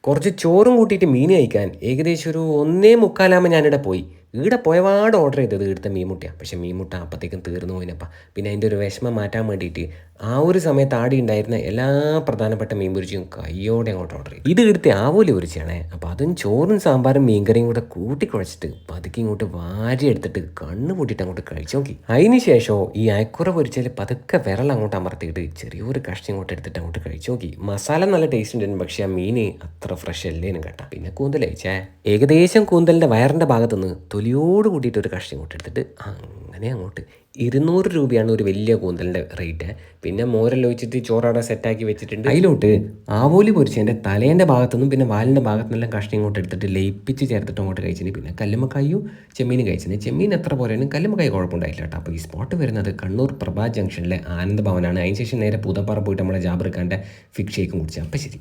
കുറച്ച് ചോറും കൂട്ടിയിട്ട് മീൻ കഴിക്കാൻ ഏകദേശം ഒരു 1:45 ഞാനിവിടെ പോയി. ഈടെ പോയപാട് ഓർഡർ ചെയ്തത് ഇവിടുത്തെ മീൻമുട്ടയാണ്. പക്ഷേ മീൻമുട്ട അപ്പത്തേക്കും തീർന്നു പോയിനപ്പാ. പിന്നെ അതിൻ്റെ ഒരു വിഷമം മാറ്റാൻ വേണ്ടിയിട്ട് ആ ഒരു സമയത്ത് ആടെ ഉണ്ടായിരുന്ന എല്ലാ പ്രധാനപ്പെട്ട മീൻ പൊരിച്ചതും കയ്യോടെ അങ്ങോട്ട് ഓർഡർ ചെയ്തു. ഇത് ഇവിടുത്തെ ആവോലി പൊരിച്ചാണേ. അപ്പോൾ അതും ചോറും സാമ്പാറും മീൻകറിയും കൂടെ കൂട്ടി കുഴച്ചിട്ട് പതുക്കെ ഇങ്ങോട്ട് വാരി എടുത്തിട്ട് കണ്ണ് പൂട്ടിയിട്ട് അങ്ങോട്ട് കഴിച്ചു നോക്കി. അതിന് ശേഷം ഈ അയക്കുറ പൊരിച്ചതിൽ പതുക്കെ വിരൽ അങ്ങോട്ട് അമർത്തിയിട്ട് ചെറിയൊരു കഷ്ണം ഇങ്ങോട്ട് എടുത്തിട്ട് അങ്ങോട്ട് കഴിച്ചു നോക്കി. മസാല നല്ല ടേസ്റ്റ് ഉണ്ടായിരുന്നു, പക്ഷേ ആ മീൻ അത്ര ഫ്രഷ് അല്ലേനും കേട്ടാ. പിന്നെ കൂന്തൽ കഴിച്ചേ. ഏകദേശം കൂന്തലിൻ്റെ വയറിൻ്റെ ഭാഗത്തുനിന്ന് തൊലിയോട് കൂട്ടിയിട്ട് ഒരു കഷ്ണം ഇങ്ങോട്ട് എടുത്തിട്ട് അങ്ങനെ അങ്ങോട്ട് 200 രൂപയാണ് ഒരു വലിയ കൂന്തലിൻ്റെ റേറ്റ്. പിന്നെ മോരെല്ലാം ഒഴിച്ചിട്ട് ചോറവിടെ സെറ്റാക്കി വെച്ചിട്ടുണ്ട്. അതിലോട്ട് ആവോലി പൊരിച്ചതിൻ്റെ തലേൻ്റെ ഭാഗത്തുനിന്നും പിന്നെ വാലിൻ്റെ ഭാഗത്തുനിന്നെല്ലാം കഷ്ണം ഇങ്ങോട്ട് എടുത്തിട്ട് ലയിപ്പിച്ച് ചേർത്തിട്ട് അങ്ങോട്ട് കഴിച്ചിട്ട് പിന്നെ കല്ലുമ്മക്കായും ചെമ്മീനും കഴിച്ചിട്ട് ചെമ്മീൻ എത്ര പോലെയാണ് കല്ലുമ്മക്കായി കുഴപ്പമുണ്ടായില്ല കേട്ടോ. അപ്പോൾ ഈ സ്പോട്ട് വരുന്നത് കണ്ണൂർ പ്രഭാ ജംഗ്ഷനിലെ ആനന്ദ ഭവനാണ്. അതിന് ശേഷം നേരെ പുതപ്പാറ പോയിട്ട് നമ്മളെ ജാബർ ഖാൻ്റെ ഫിക് ഷേക്കും കുടിച്ചാൽ. അപ്പോൾ ശരി.